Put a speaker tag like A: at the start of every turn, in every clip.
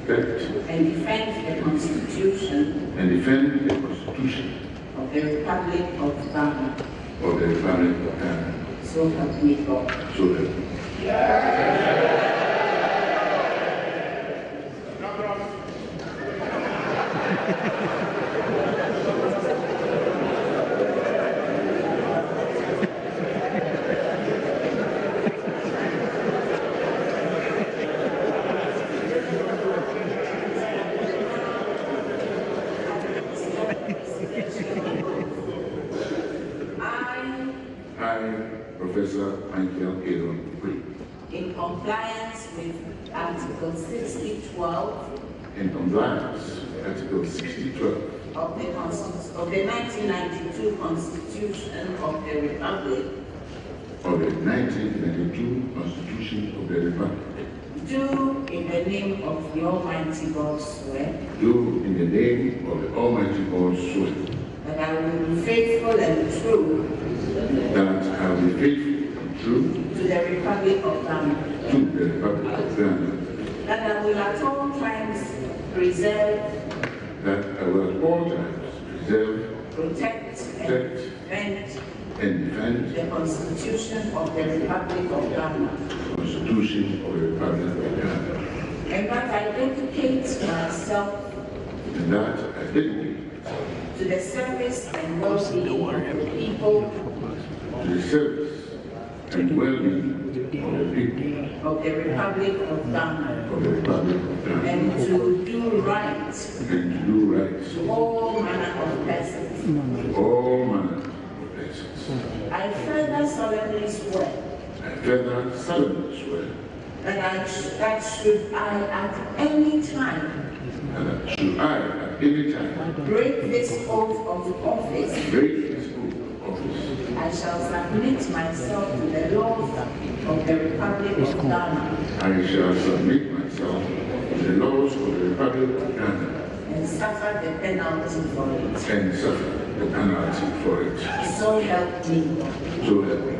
A: and defend the Constitution of the Republic of Ghana. So help me God.
B: So help me. Professor Michael Aaron Okoye.
A: In compliance with Article 6012.
B: In compliance with Article 6012.
A: Of the 1992 Constitution of the Republic.
B: Of the 1992 Constitution of the Republic.
A: Do in the name of the Almighty God swear.
B: Do in the name of the Almighty God swear.
A: That I will be faithful and true.
B: That I will be faithful and true.
A: To the Republic of Ghana.
B: To the Republic of Ghana.
A: That I will at all times preserve.
B: That I will at all times preserve.
A: Protect.
B: And defend.
A: The Constitution of the Republic of Ghana.
B: The Constitution of the Republic of Ghana.
A: And that I dedicate myself.
B: And that I dedicate
A: to the service and well-being of the people.
B: To the service and well-being of the people.
A: Of the Republic of Ghana.
B: Of the Republic of Ghana.
A: And to do right.
B: And to do right.
A: To all manner of persons.
B: All manner of persons.
A: I further solemnly swear. That should I at any time. Break this oath of office. I shall submit myself to the laws of the Republic of Ghana.
B: I shall submit myself to the laws of the Republic of Ghana.
A: And suffer the penalty for it. So help me.
B: So help me.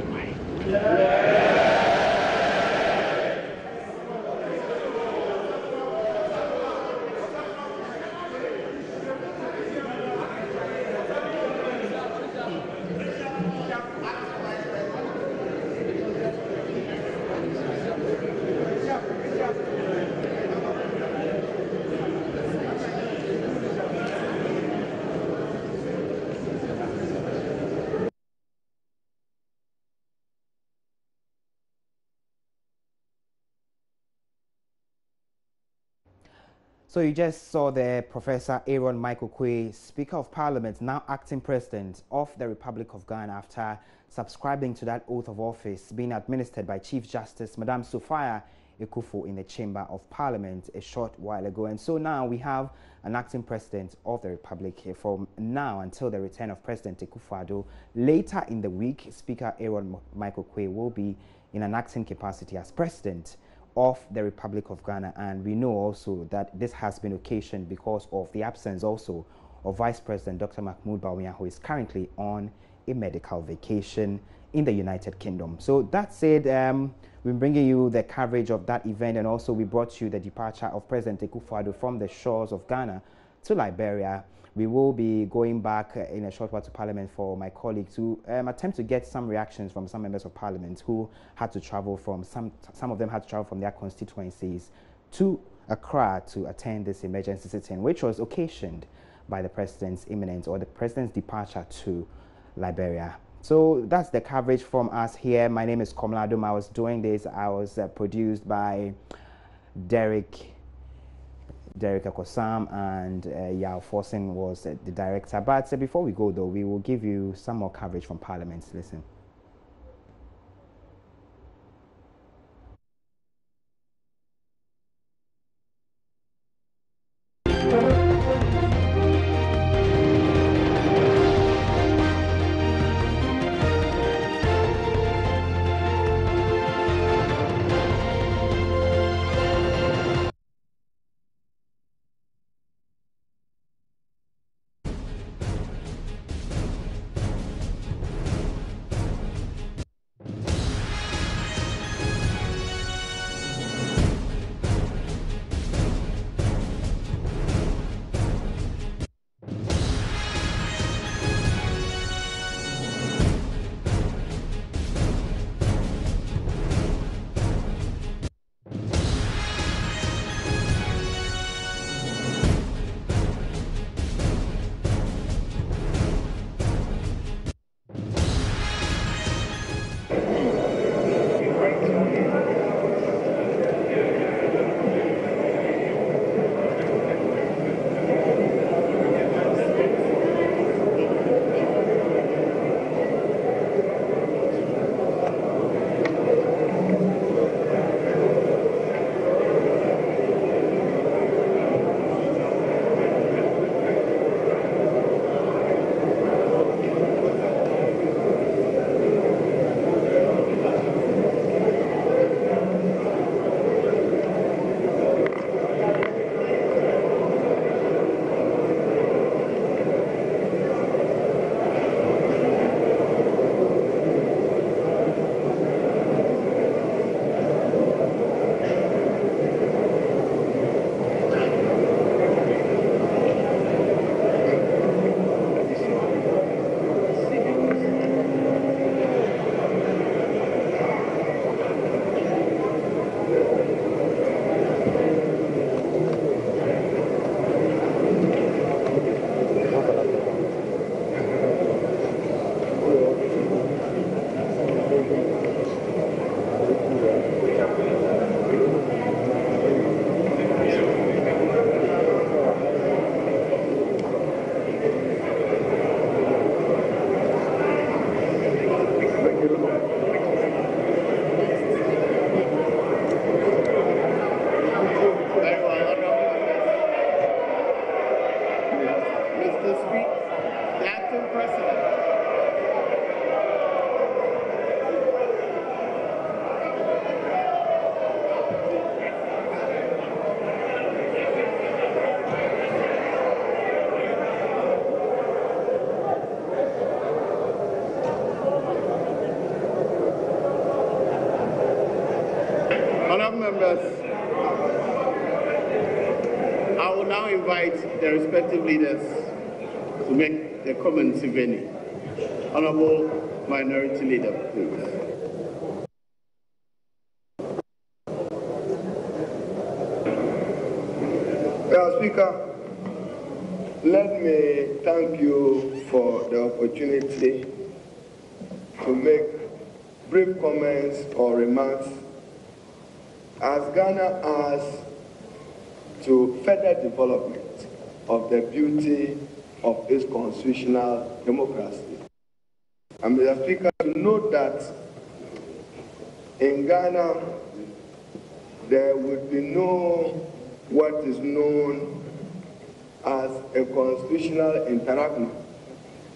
C: So you just saw there Professor Aaron Michael Okoye, Speaker of Parliament, now acting President of the Republic of Ghana after subscribing to that oath of office being administered by Chief Justice Madame Sophia Ekufo in the Chamber of Parliament a short while ago. And so now we have an acting President of the Republic from now until the return of President Ekufo-Addo. Later in the week, Speaker Aaron Michael Okoye will be in an acting capacity as President of the Republic of Ghana, and we know also that this has been occasioned because of the absence also of Vice President Dr. Mahmoud Bawumia, who is currently on a medical vacation in the United Kingdom. So that said, we're bringing you the coverage of that event, and also we brought you the departure of President Ekufo-Addo from the shores of Ghana to Liberia. We will be going back in a short while to Parliament for my colleague to attempt to get some reactions from some members of Parliament who had to travel from, some of them had to travel from their constituencies to Accra to attend this emergency sitting, which was occasioned by the President's imminent or the President's departure to Liberia. So that's the coverage from us here. My name is Komladum. I was doing this. I was produced by Derek Akosam, and Yao Forsen was the director. But before we go, though, we will give you some more coverage from Parliament. Listen.
D: members, I will now invite the respective leaders to make their comments, if any. Honorable Minority Leader, please.
E: Mr. Speaker, let me thank you for the opportunity to make brief comments or remarks as Ghana has to further development of the beauty of its constitutional democracy. And Mr. Speaker, to note that in Ghana there would be no what is known as a constitutional interaction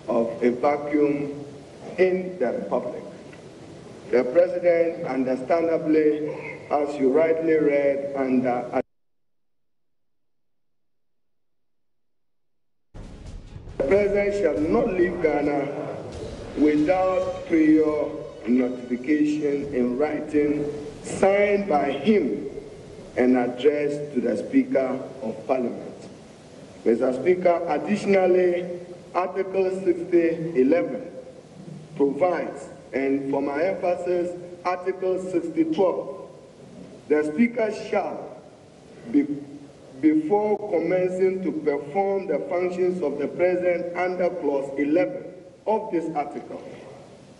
E: of a vacuum in the Republic. The President, understandably, as you rightly read, the President shall not leave Ghana without prior notification in writing signed by him and addressed to the Speaker of Parliament. Mr. Speaker, additionally, Article 60(11) provides, and for my emphasis, Article 60(12), the Speaker shall, before commencing to perform the functions of the President under Clause 11 of this article,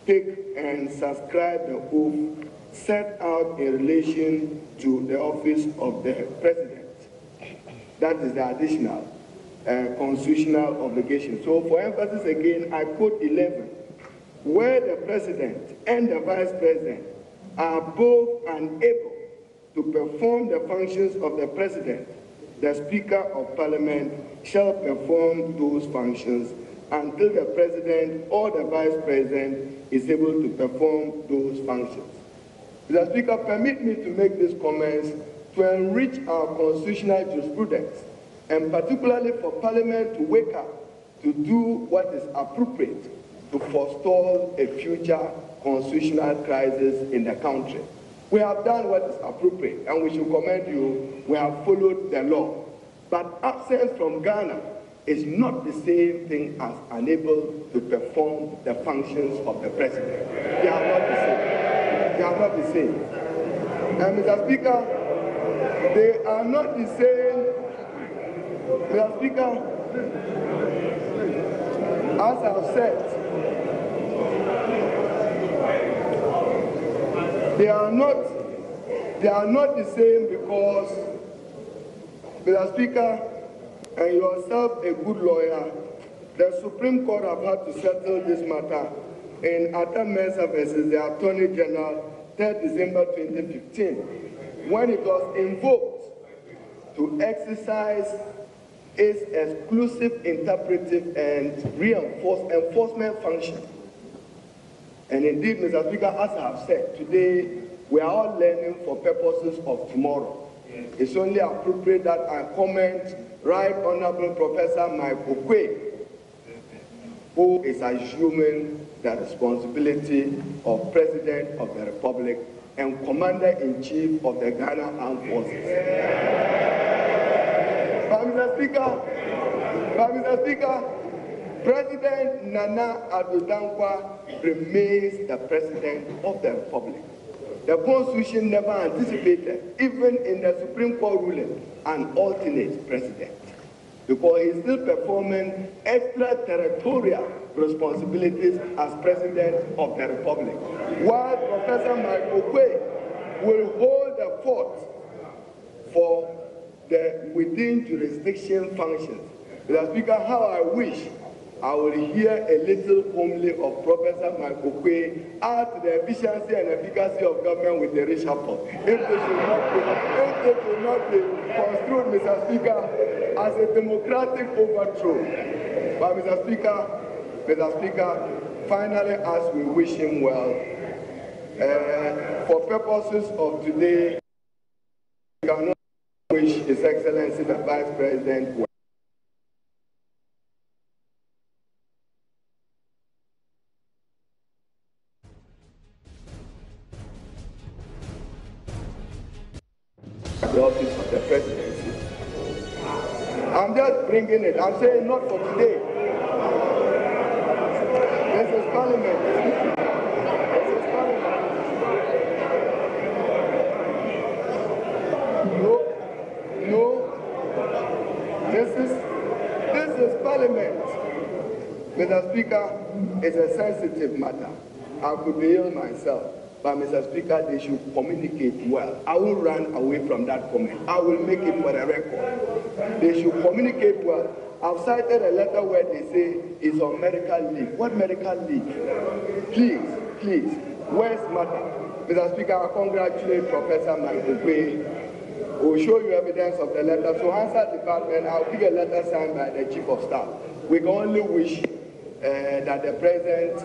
E: take and subscribe the oath set out in relation to the office of the President. That is the additional constitutional obligation. So for emphasis again, I quote 11, where the President and the Vice President are both unable to perform the functions of the President, the Speaker of Parliament shall perform those functions until the President or the Vice President is able to perform those functions. Mr. Speaker, permit me to make these comments to enrich our constitutional jurisprudence, and particularly for Parliament to wake up to do what is appropriate to forestall a future constitutional crisis in the country. We have done what is appropriate, and we should commend you. We have followed the law. But absence from Ghana is not the same thing as unable to perform the functions of the President. They are not the same. They are not the same. And Mr. Speaker, they are not the same. Mr. Speaker, as I've said, they are not the same because, Mr. Speaker, and yourself a good lawyer, the Supreme Court have had to settle this matter in Atta Mensah versus the Attorney General, 3rd December 2015, when it was invoked to exercise its exclusive interpretive and enforcement function. And indeed, Mr. Speaker, as I have said, today we are all learning for purposes of tomorrow. It's only appropriate that I comment Right Honorable Professor Michael OCQUAYE, who is assuming the responsibility of President of the Republic and Commander-in-Chief of the Ghana Armed Forces. But Mr. Speaker, President Nana Addo Dankwa remains the President of the Republic. The Constitution never anticipated, even in the Supreme Court ruling, an alternate president, because he's still performing extraterritorial responsibilities as President of the Republic, while Professor Michael OCQUAYE will hold the fort for the within jurisdiction functions. Mr. Speaker, how I wish I will hear a little homily of Professor Michael OCQUAYE as to the efficiency and efficacy of government with the reshuffle. If they should not be construed, Mr. Speaker, as a democratic overthrow. But Mr. Speaker, finally, as we wish him well, for purposes of today, we cannot wish His Excellency the Vice President well. I'm just bringing it. I'm saying not for today. This is Parliament. This is Parliament. No. This is Parliament. Mr. Speaker, it's a sensitive matter. I could be ill myself. But Mr. Speaker, they should communicate well. I will run away from that comment. I will make it for the record. They should communicate well. I've cited a letter where they say it's on medical leave. What medical leave? Please. Where's matter? Mr. Speaker, I congratulate Professor OCQUAYE. We'll show you evidence of the letter. So Answer Department, I'll give a letter signed by the Chief of Staff. We can only wish that the President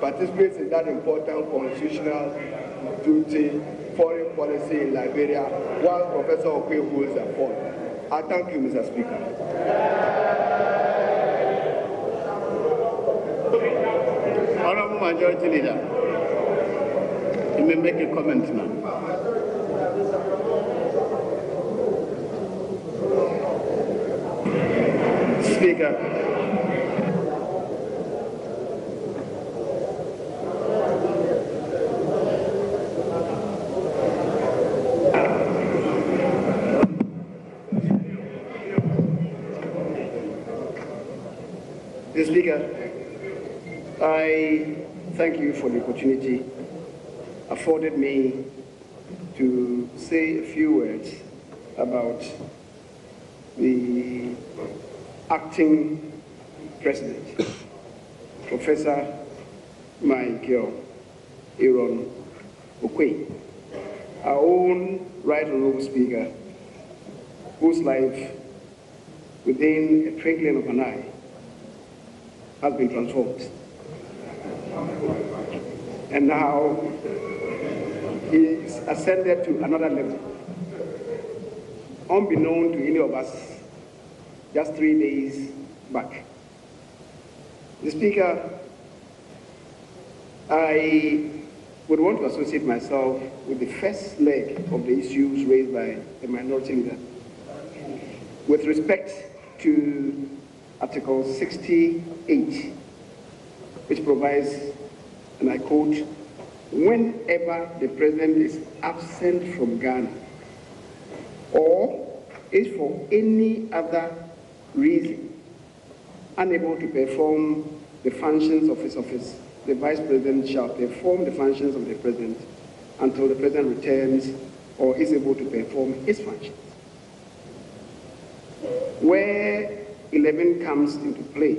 E: participates in that important constitutional duty, foreign policy in Liberia, while Professor OCQUAYE holds a phone. I thank you, Mr. Speaker.
D: Honorable Majority Leader, you may make a comment now. Speaker. Mr. Speaker, I thank you for the opportunity afforded me to say a few words about the acting president, Professor Michael Aaron OCQUAYE, our own Right Honorable Speaker, whose life within a twinkling of an eye has been transformed. And now he's ascended to another level. Unbeknown to any of us, just 3 days back. Mr. Speaker, I would want to associate myself with the first leg of the issues raised by the minority leader with respect to Article 68, which provides, and I quote, whenever the president is absent from Ghana or is for any other reason unable to perform the functions of his office, the vice president shall perform the functions of the president until the president returns or is able to perform his functions. Where 11 comes into play,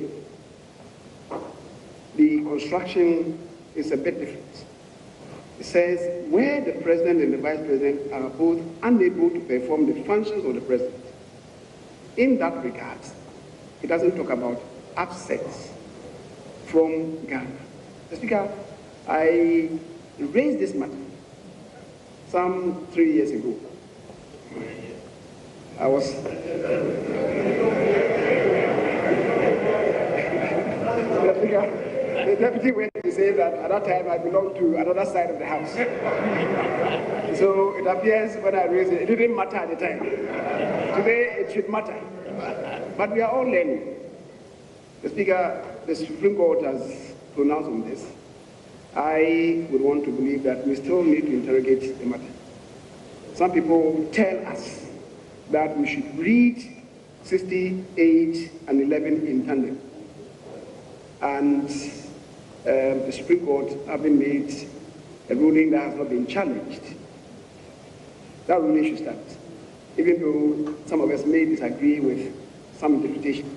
D: the construction is a bit different. It says where the president and the vice president are both unable to perform the functions of the president. In that regard, it doesn't talk about absence from Ghana. Mr. Speaker, I raised this matter some 3 years ago. I was the deputy went to say that at that time I belonged to another side of the house. So it appears when I raised it, it didn't matter at the time. Today it should matter. But we are all learning. The Speaker, the Supreme Court has pronounced on this. I would want to believe that we still need to interrogate the matter. Some people tell us that we should read 68 and 11 in tandem. And the Supreme Court having made a ruling that has not been challenged, that ruling should stand, even though some of us may disagree with some interpretation.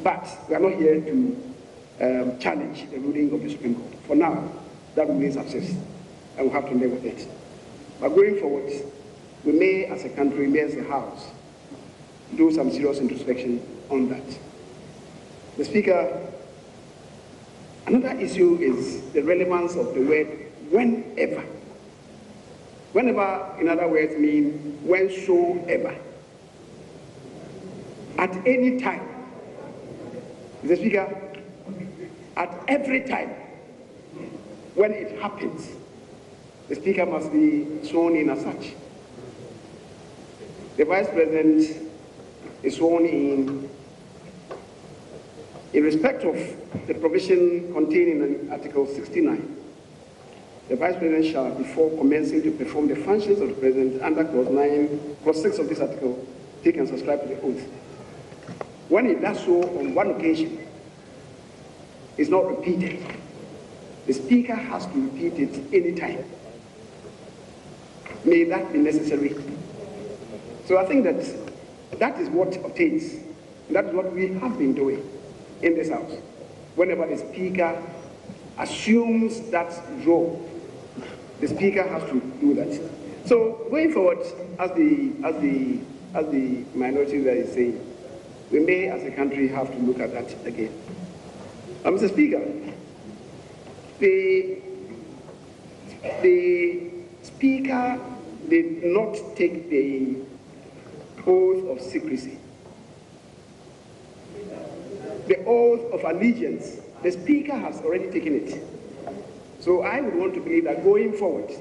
D: But we are not here to challenge the ruling of the Supreme Court. For now, that ruling subsists, and we have to live with it. But going forward, we may, as a country, may as a House, do some serious introspection on that. The Speaker, another issue is the relevance of the word whenever. Whenever, in other words, mean whensoever. At any time. The Speaker, at every time, when it happens, the Speaker must be sworn in as such. The Vice President is sworn in respect of the provision contained in Article 69. The Vice President shall, before commencing to perform the functions of the President under Clause 6 of this article, take and subscribe to the oath. When he does so on one occasion, it's not repeated. The Speaker has to repeat it any time. May that be necessary. So I think that is what obtains. That is what we have been doing in this House. Whenever the Speaker assumes that role, the Speaker has to do that. So going forward, as the minority leader is saying, we may, as a country, have to look at that again. Mr. Speaker, the Speaker did not take the oath of secrecy. The oath of allegiance, the Speaker has already taken it. So I would want to believe that going forward,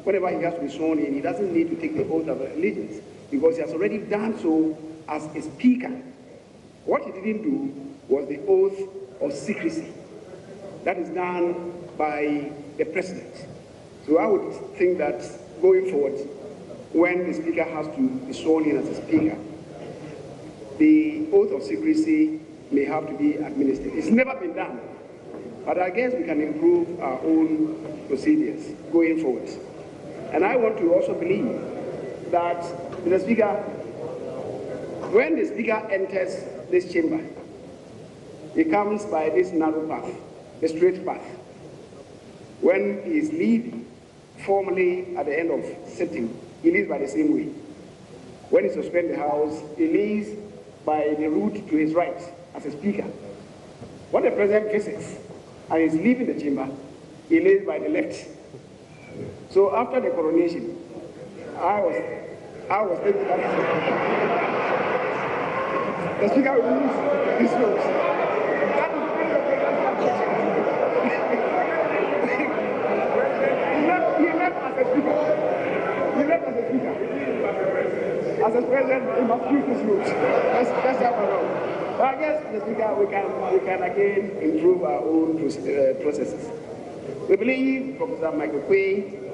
D: whenever he has to be sworn in, he doesn't need to take the oath of allegiance because he has already done so as a Speaker. What he didn't do was the oath of secrecy. That is done by the President. So I would think that going forward, when the Speaker has to be sworn in as a Speaker, the oath of secrecy may have to be administered. It's never been done, but I guess we can improve our own procedures going forward. And I want to also believe that the Speaker, when the Speaker enters this chamber, he comes by this narrow path, the straight path. When he is leaving, formally at the end of sitting, he leaves by the same way. When he suspends the House, he leaves by the route to his right as a Speaker. When the President visits and is leaving the chamber, he leaves by the left. So after the coronation, I was thinking that the Speaker will use this road. He left as a Speaker. As a President, he must use this route. That's how I know. But I guess, Mr. Speaker, we can again improve our own processes. We believe Professor Michael OCQUAYE